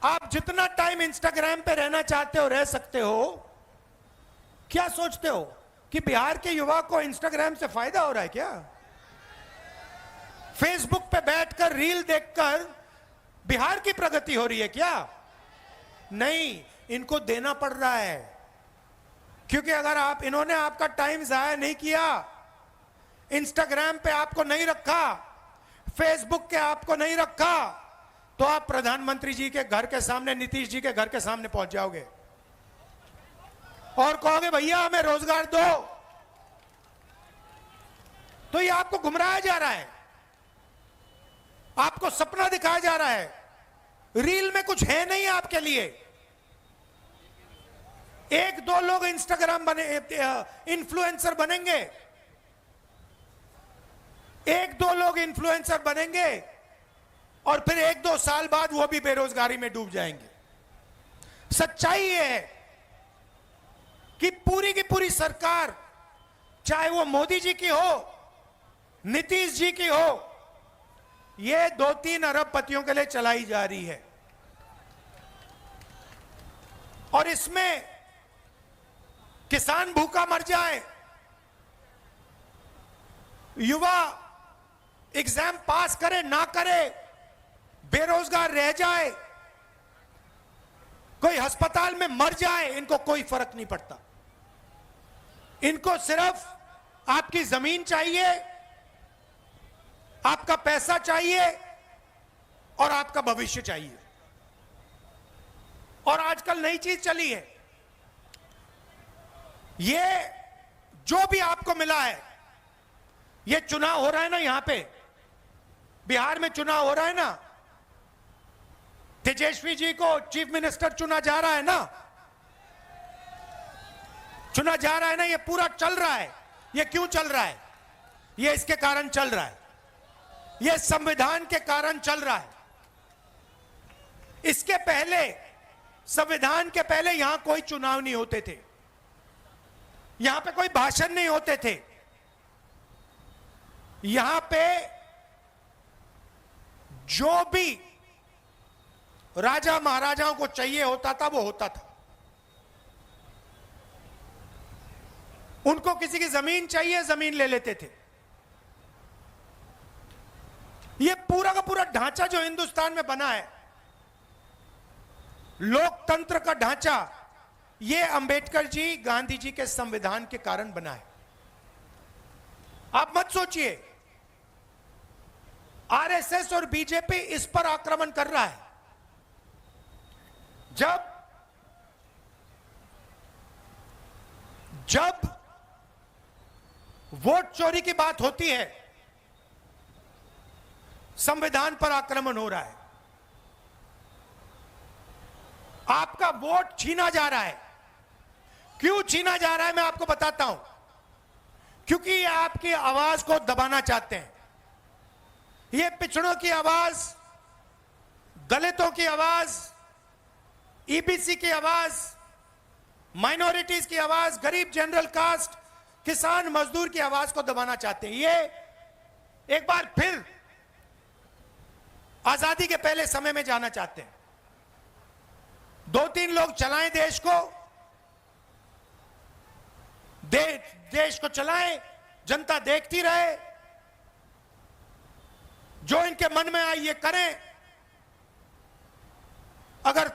आप जितना टाइम इंस्टाग्राम पे रहना चाहते हो रह सकते हो। क्या सोचते हो कि बिहार के युवा को इंस्टाग्राम से फायदा हो रहा है क्या? फेसबुक पे बैठकर रील देखकर बिहार की प्रगति हो रही है क्या? नहीं, इनको देना पड़ रहा है, क्योंकि अगर आप, इन्होंने आपका टाइम जाया नहीं किया, इंस्टाग्राम पे आपको नहीं रखा, फेसबुक के आपको नहीं रखा, तो आप प्रधानमंत्री जी के घर के सामने, नीतीश जी के घर के सामने पहुंच जाओगे और कहोगे भैया हमें रोजगार दो। तो ये आपको गुमराया जा रहा है, आपको सपना दिखाया जा रहा है, रील में कुछ है नहीं आपके लिए। 1-2 लोग इंस्टाग्राम बने, इन्फ्लुएंसर बनेंगे, 1-2 लोग इन्फ्लुएंसर बनेंगे और फिर 1-2 साल बाद वो भी बेरोजगारी में डूब जाएंगे। सच्चाई ये है कि पूरी की पूरी सरकार, चाहे वो मोदी जी की हो, नीतीश जी की हो, ये 2-3 अरबपतियों के लिए चलाई जा रही है। और इसमें किसान भूखा मर जाए, युवा एग्जाम पास करे ना करे, बेरोजगार रह जाए, कोई अस्पताल में मर जाए, इनको कोई फर्क नहीं पड़ता। इनको सिर्फ आपकी जमीन चाहिए, आपका पैसा चाहिए और आपका भविष्य चाहिए। और आजकल नई चीज चली है, ये जो भी आपको मिला है, ये चुनाव हो रहा है ना, यहां पे बिहार में चुनाव हो रहा है ना, तेजस्वी जी को चीफ मिनिस्टर चुना जा रहा है ना, चुना जा रहा है ना, ये पूरा चल रहा है। ये क्यों चल रहा है? ये इसके कारण चल रहा है, ये संविधान के कारण चल रहा है। इसके पहले, संविधान के पहले यहां कोई चुनाव नहीं होते थे, यहां पे कोई भाषण नहीं होते थे, यहां पे जो भी राजा महाराजाओं को चाहिए होता था वो होता था। उनको किसी की जमीन चाहिए, जमीन ले लेते थे। ये पूरा का पूरा ढांचा जो हिंदुस्तान में बना है, लोकतंत्र का ढांचा, ये अंबेडकर जी, गांधी जी के संविधान के कारण बना है। आप मत सोचिए आरएसएस और बीजेपी इस पर आक्रमण कर रहा है। जब वोट चोरी की बात होती है, संविधान पर आक्रमण हो रहा है। आपका वोट छीना जा रहा है। क्यों छीना जा रहा है मैं आपको बताता हूं। क्योंकि ये आपकी आवाज को दबाना चाहते हैं। ये पिछड़ों की आवाज, दलितों की आवाज, ईबीसी की आवाज, माइनॉरिटीज की आवाज, गरीब जनरल कास्ट, किसान मजदूर की आवाज को दबाना चाहते हैं। ये एक बार फिर आजादी के पहले समय में जाना चाहते हैं। 2-3 लोग चलाएं देश को, देश को चलाएं, जनता देखती रहे, जो इनके मन में आए ये करें। अगर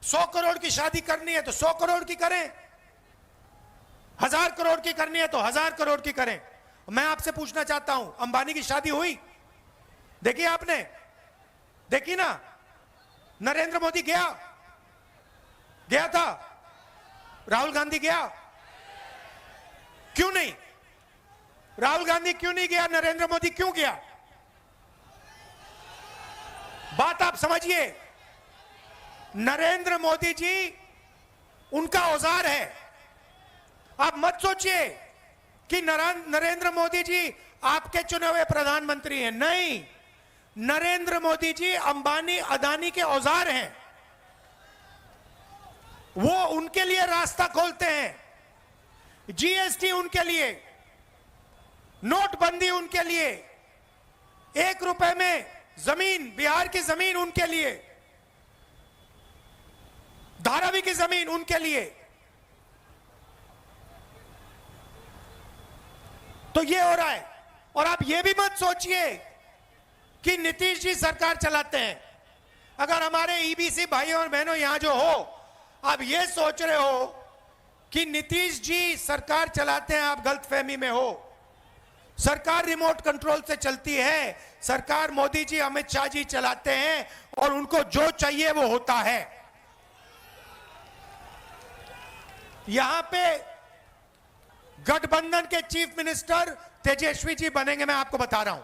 100 करोड़ की शादी करनी है तो 100 करोड़ की करें, 1000 करोड़ की करनी है तो 1000 करोड़ की करें। मैं आपसे पूछना चाहता हूं, अंबानी की शादी हुई? देखी आपने? देखी ना? नरेंद्र मोदी गया था? राहुल गांधी गया? क्यों नहीं? राहुल गांधी क्यों नहीं गया? नरेंद्र मोदी क्यों गया? बात आप समझिए। नरेंद्र मोदी जी उनका औजार है। आप मत सोचिए कि नरेंद्र मोदी जी आपके चुने हुए प्रधानमंत्री हैं। नहीं, नरेंद्र मोदी जी अंबानी अदानी के औजार हैं। वो उनके लिए रास्ता खोलते हैं। जीएसटी उनके लिए, नोटबंदी उनके लिए, 1 रुपए में जमीन, बिहार की जमीन उनके लिए, धारावी की जमीन उनके लिए। तो ये हो रहा है। और आप ये भी मत सोचिए कि नीतीश जी सरकार चलाते हैं। अगर हमारे ईबीसी भाइयों और बहनों यहां जो हो, आप ये सोच रहे हो कि नीतीश जी सरकार चलाते हैं, आप गलतफहमी में हो। सरकार रिमोट कंट्रोल से चलती है। सरकार मोदी जी, अमित शाह जी चलाते हैं और उनको जो चाहिए वो होता है। यहां पे गठबंधन के चीफ मिनिस्टर तेजस्वी जी बनेंगे, मैं आपको बता रहा हूं।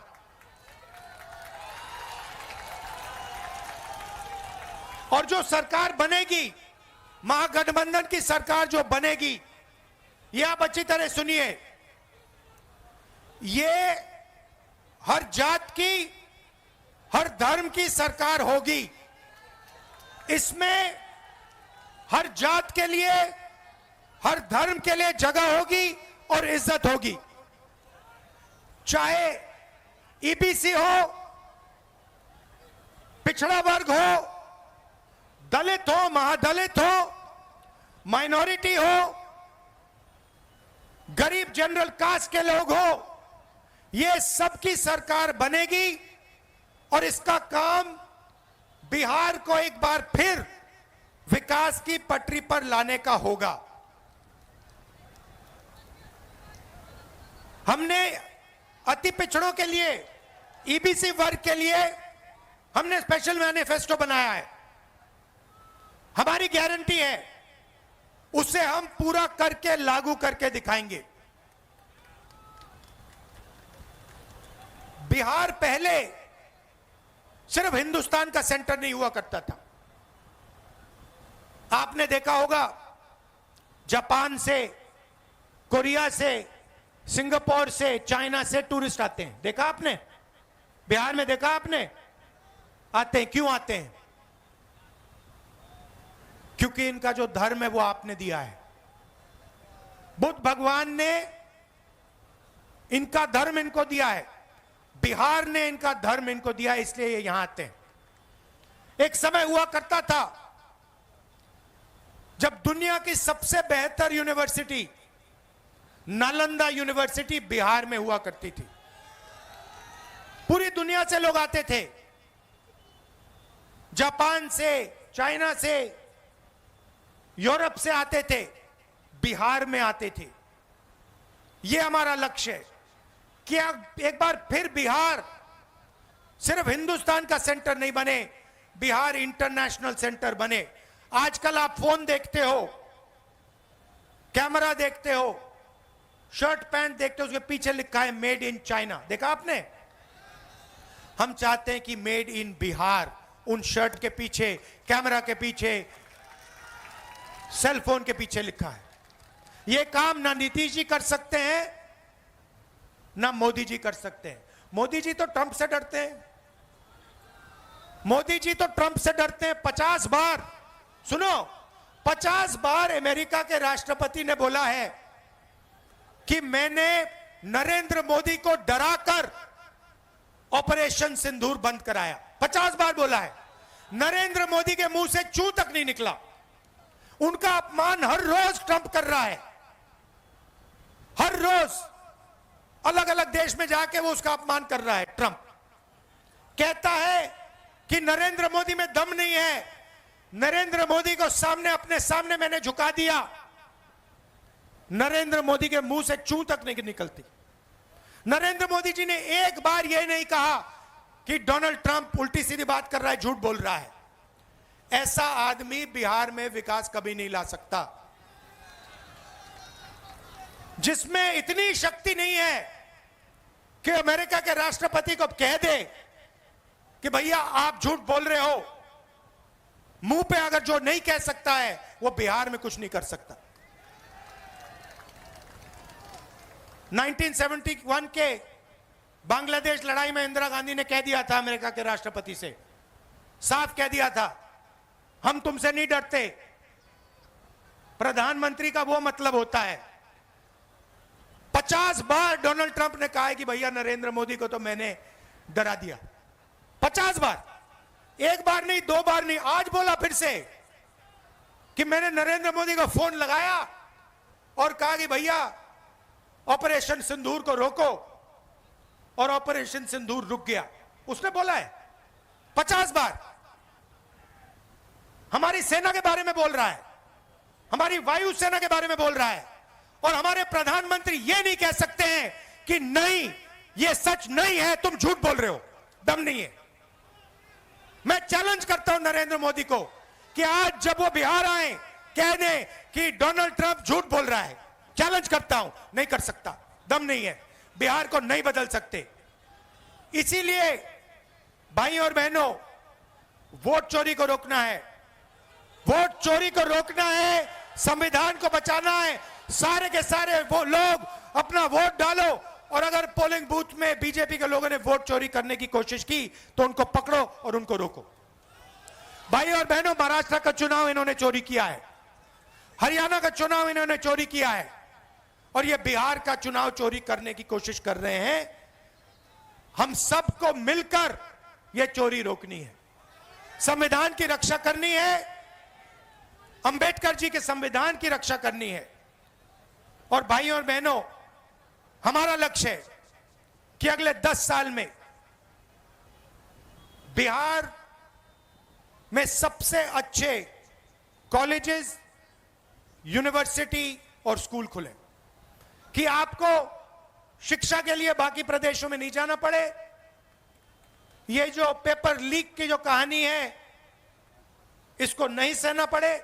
और जो सरकार बनेगी, महागठबंधन की सरकार जो बनेगी, ये आप अच्छी तरह सुनिए, ये हर जात की, हर धर्म की सरकार होगी। इसमें हर जात के लिए, हर धर्म के लिए जगह होगी और इज्जत होगी। चाहे ईबीसी हो, पिछड़ा वर्ग हो, दलित हो, महादलित हो, माइनॉरिटी हो, गरीब जनरल कास्ट के लोग हो, ये सबकी सरकार बनेगी। और इसका काम बिहार को एक बार फिर विकास की पटरी पर लाने का होगा। हमने अति पिछड़ों के लिए, ईबीसी वर्ग के लिए हमने स्पेशल मैनिफेस्टो बनाया है। हमारी गारंटी है, उसे हम पूरा करके लागू करके दिखाएंगे। बिहार पहले सिर्फ हिंदुस्तान का सेंटर नहीं हुआ करता था। आपने देखा होगा, जापान से, कोरिया से, सिंगापुर से, चाइना से टूरिस्ट आते हैं। देखा आपने? बिहार में देखा आपने? आते हैं। क्यों आते हैं? क्योंकि इनका जो धर्म है वो आपने दिया है। बुद्ध भगवान ने इनका धर्म इनको दिया है, बिहार ने इनका धर्म इनको दिया, इसलिए ये यहां आते हैं। एक समय हुआ करता था जब दुनिया की सबसे बेहतर यूनिवर्सिटी नालंदा यूनिवर्सिटी बिहार में हुआ करती थी। पूरी दुनिया से लोग आते थे, जापान से, चाइना से, यूरोप से आते थे, बिहार में आते थे। यह हमारा लक्ष्य है कि एक बार फिर बिहार सिर्फ हिंदुस्तान का सेंटर नहीं बने, बिहार इंटरनेशनल सेंटर बने। आजकल आप फोन देखते हो, कैमरा देखते हो, शर्ट पैंट देखते हो, उसके पीछे लिखा है मेड इन चाइना। देखा आपने? हम चाहते हैं कि मेड इन बिहार उन शर्ट के पीछे, कैमरा के पीछे, सेल फोन के पीछे लिखा है। यह काम ना नीतीश जी कर सकते हैं, ना मोदी जी कर सकते हैं। मोदी जी तो ट्रंप से डरते हैं। मोदी जी तो ट्रंप से डरते हैं। 50 बार, सुनो, 50 बार अमेरिका के राष्ट्रपति ने बोला है कि मैंने नरेंद्र मोदी को डराकर ऑपरेशन सिंदूर बंद कराया। 50 बार बोला है। नरेंद्र मोदी के मुंह से चू तक नहीं निकला। उनका अपमान हर रोज ट्रंप कर रहा है। हर रोज अलग अलग देश में जाके वो उसका अपमान कर रहा है। ट्रंप कहता है कि नरेंद्र मोदी में दम नहीं है। नरेंद्र मोदी को सामने, अपने सामने मैंने झुका दिया। नरेंद्र मोदी के मुंह से चू तक नहीं निकलती। नरेंद्र मोदी जी ने एक बार यह नहीं कहा कि डोनाल्ड ट्रंप उल्टी सीधी बात कर रहा है, झूठ बोल रहा है। ऐसा आदमी बिहार में विकास कभी नहीं ला सकता। जिसमें इतनी शक्ति नहीं है कि अमेरिका के राष्ट्रपति को कह दे कि भैया आप झूठ बोल रहे हो। मुंह पे अगर जो नहीं कह सकता है, वो बिहार में कुछ नहीं कर सकता। 1971 के बांग्लादेश लड़ाई में इंदिरा गांधी ने कह दिया था अमेरिका के राष्ट्रपति से, साफ कह दिया था, हम तुमसे नहीं डरते। प्रधानमंत्री का वो मतलब होता है। 50 बार डोनाल्ड ट्रंप ने कहा है कि भैया नरेंद्र मोदी को तो मैंने डरा दिया। 50 बार, एक बार नहीं, 2 बार नहीं, आज बोला फिर से कि मैंने नरेंद्र मोदी को फोन लगाया और कहा कि भैया ऑपरेशन सिंदूर को रोको, और ऑपरेशन सिंदूर रुक गया। उसने बोला है 50 बार। हमारी सेना के बारे में बोल रहा है, हमारी वायु सेना के बारे में बोल रहा है, और हमारे प्रधानमंत्री ये नहीं कह सकते हैं कि नहीं, ये सच नहीं है, तुम झूठ बोल रहे हो। दम नहीं है। मैं चैलेंज करता हूं नरेंद्र मोदी को कि आज जब वो बिहार आए, कह दें कि डोनाल्ड ट्रंप झूठ बोल रहा है। चैलेंज करता हूं, नहीं कर सकता, दम नहीं है। बिहार को नहीं बदल सकते। इसीलिए भाई और बहनों, वोट चोरी को रोकना है। वोट चोरी को रोकना है, संविधान को बचाना है। सारे के सारे वो लोग अपना वोट डालो, और अगर पोलिंग बूथ में बीजेपी के लोगों ने वोट चोरी करने की कोशिश की तो उनको पकड़ो और उनको रोको। भाई और बहनों, महाराष्ट्र का चुनाव इन्होंने चोरी किया है, हरियाणा का चुनाव इन्होंने चोरी किया है, और ये बिहार का चुनाव चोरी करने की कोशिश कर रहे हैं। हम सबको मिलकर यह चोरी रोकनी है, संविधान की रक्षा करनी है, अंबेडकर जी के संविधान की रक्षा करनी है। और भाइयों और बहनों, हमारा लक्ष्य है कि अगले 10 साल में बिहार में सबसे अच्छे कॉलेजेस, यूनिवर्सिटी और स्कूल खुले, कि आपको शिक्षा के लिए बाकी प्रदेशों में नहीं जाना पड़े। ये जो पेपर लीक की जो कहानी है, इसको नहीं सहना पड़े।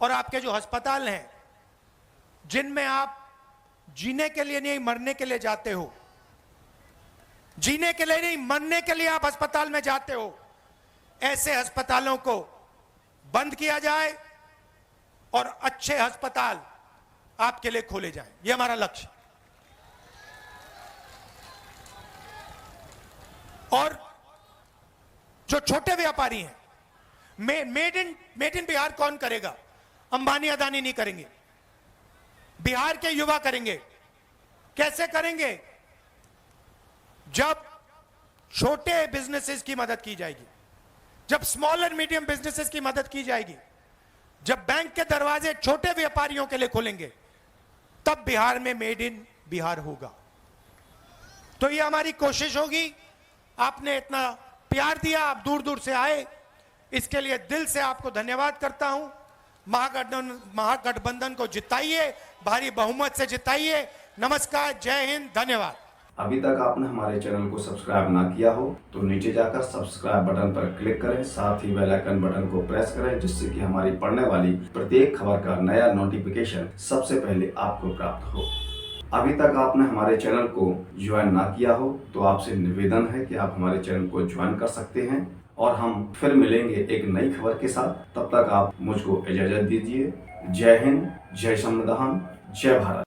और आपके जो अस्पताल हैं, जिनमें आप जीने के लिए नहीं मरने के लिए जाते हो, जीने के लिए नहीं मरने के लिए आप अस्पताल में जाते हो, ऐसे अस्पतालों को बंद किया जाए और अच्छे अस्पताल आपके लिए खोले जाएं। ये हमारा लक्ष्य। और जो छोटे व्यापारी हैं, मेड इन बिहार कौन करेगा? अंबानी अदानी नहीं करेंगे, बिहार के युवा करेंगे। कैसे करेंगे? जब छोटे बिजनेसेस की मदद की जाएगी, जब स्मॉल एंड मीडियम बिजनेसेस की मदद की जाएगी, जब बैंक के दरवाजे छोटे व्यापारियों के लिए खुलेंगे, तब बिहार में मेड इन बिहार होगा। तो ये हमारी कोशिश होगी। आपने इतना प्यार दिया, आप दूर दूर से आए, इसके लिए दिल से आपको धन्यवाद करता हूं। महागठबंधन को जिताइए, भारी बहुमत से जिताइए। नमस्कार, जय हिंद, धन्यवाद। अभी तक आपने हमारे चैनल को सब्सक्राइब ना किया हो तो नीचे जाकर सब्सक्राइब बटन पर क्लिक करें, साथ ही बेल आइकन बटन को प्रेस करें, जिससे कि हमारी पढ़ने वाली प्रत्येक खबर का नया नोटिफिकेशन सबसे पहले आपको प्राप्त हो। अभी तक आपने हमारे चैनल को ज्वाइन ना किया हो तो आपसे निवेदन है कि आप हमारे चैनल को ज्वाइन कर सकते हैं और हम फिर मिलेंगे एक नई खबर के साथ। तब तक आप मुझको इजाजत दीजिए। जय हिंद, जय संविधान, जय भारत।